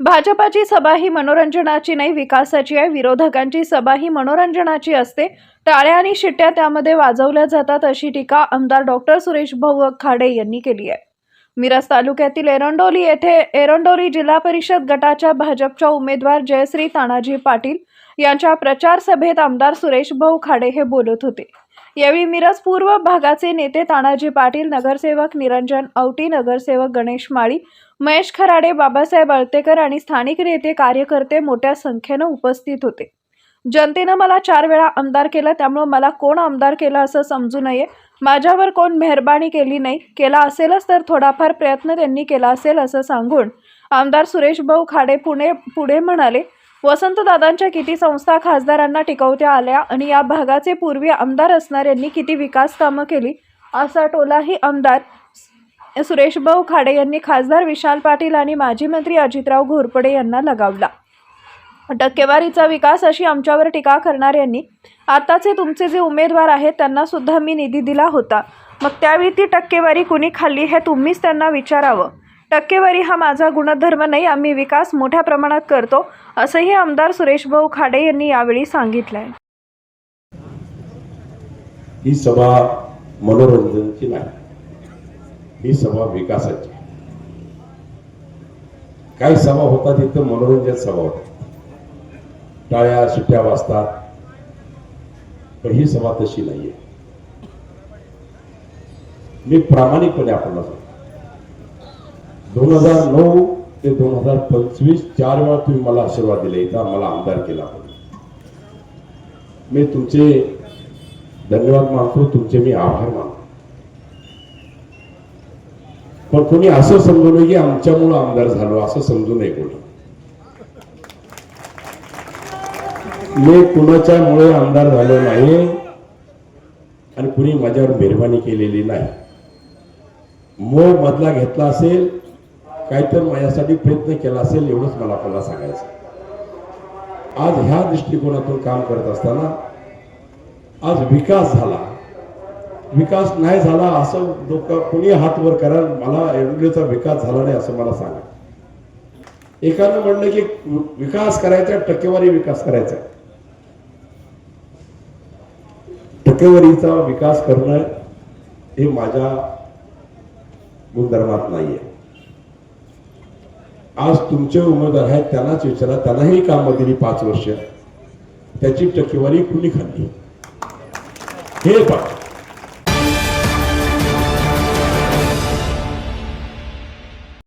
भाजपाची सभा ही मनोरंजनाची नाही, विकासाची आहे। विरोधकांची सभा ही मनोरंजनाची असते, टाळ्या आणि शिट्ट्या त्यामध्ये वाजवल्या जातात, अशी टीका आमदार डॉक्टर सुरेश भाऊ खाडे यांनी केली आहे। मिरज तालुक्यातील एरंडोली जिल्हा परिषद गटाच्या भाजपच्या उमेदवार जयश्री तानाजी पाटील यांच्या प्रचार सभेत आमदार सुरेश भाऊ खाडे हे बोलत होते। यावेळी मिरज पूर्व भागाचे नेते तानाजी पाटील, नगरसेवक निरंजन औटी, नगरसेवक गणेश माळी, महेश खराडे, बाबासाहेब अळतेकर आणि स्थानिक नेते कार्यकर्ते मोठ्या संख्येने उपस्थित होते। जनतेने मला 4 वेळा आमदार केलं, त्यामुळे मला कोण आमदार केलं असं समजू नये। माझ्यावर कोण मेहरबानी केली नाही, केला असेलच तर थोडाफार प्रयत्न त्यांनी केला असेल असं सांगून आमदार सुरेश भाऊ खाडे पुढे म्हणाले, वसंतदादांच्या किती संस्था खासदारांना टिकवत्या आल्या आणि या भागाचे पूर्वी आमदार असणाऱ्यांनी किती विकास कामं केली, असा टोलाही आमदार सुरेश भाऊ खाडे यांनी खासदार विशाल पाटील आणि माजी मंत्री अजितराव घोरपडे यांना लगावला। टक्केवारीचा विकास अशी आमच्यावर टीका करणाऱ्यांनी आताचे तुमचे जे उमेदवार आहेत त्यांना सुद्धा मी निधी दिला होता, मग त्यावेळी ती टक्केवारी कुणी खाल्ली हे तुम्हीच त्यांना विचारावं। टक्केवारी हा माझा गुणधर्म नाही, आम्ही विकास मोठ्या प्रमाणात करतो, असंही आमदार सुरेश भाऊ खाडे यांनी यावेळी सांगितलंय। ही सभा मनोरंजनाची नाही, ही सभा विकासाची। काही सभा होतात तिथं मनोरंजन सभा होतात, टाळ्या शिट्ट्या वाजतात, पण ही सभा तशी नाहीये। मी प्रामाणिकपणे आपल्याला सांगतो, 2009 ते 2025 4 वेळा तुम्ही मला आशीर्वाद दिले, इथं मला आमदार केला। मी तुमचे धन्यवाद मानतो, तुमचे मी आभार मानतो। पण कोणी असं समजू नये की आमच्यामुळे आमदार झालो, असं समजू नये कोणी। मी कुणाच्यामुळे आमदार झालो नाही आणि कुणी माझ्यावर मेहरबानी केलेली नाही। मोह बदला घेतला असेल, काहीतरी माझ्यासाठी प्रयत्न केला असेल, एवढंच मला आपल्याला सांगायचं। आज ह्या दृष्टिकोनातून काम करत असताना आज विकास झाला, विकास नाही झाला असं लोक कोणी हात वर करा, मला एरंडोलीचा विकास झाला नाही असं मला सांगा। एकानं म्हणलं की विकास करायचा, टक्केवारी विकास करायचा। टक्केवारीचा विकास करणं हे माझ्या गुणधर्मात नाहीये। आज तुमचे उमेदवार आहेत त्यांनाच विचारा, त्यांनाही कामं दिली 5 वर्ष, त्याची टक्केवारी कुणी खाल्ली हे पहा।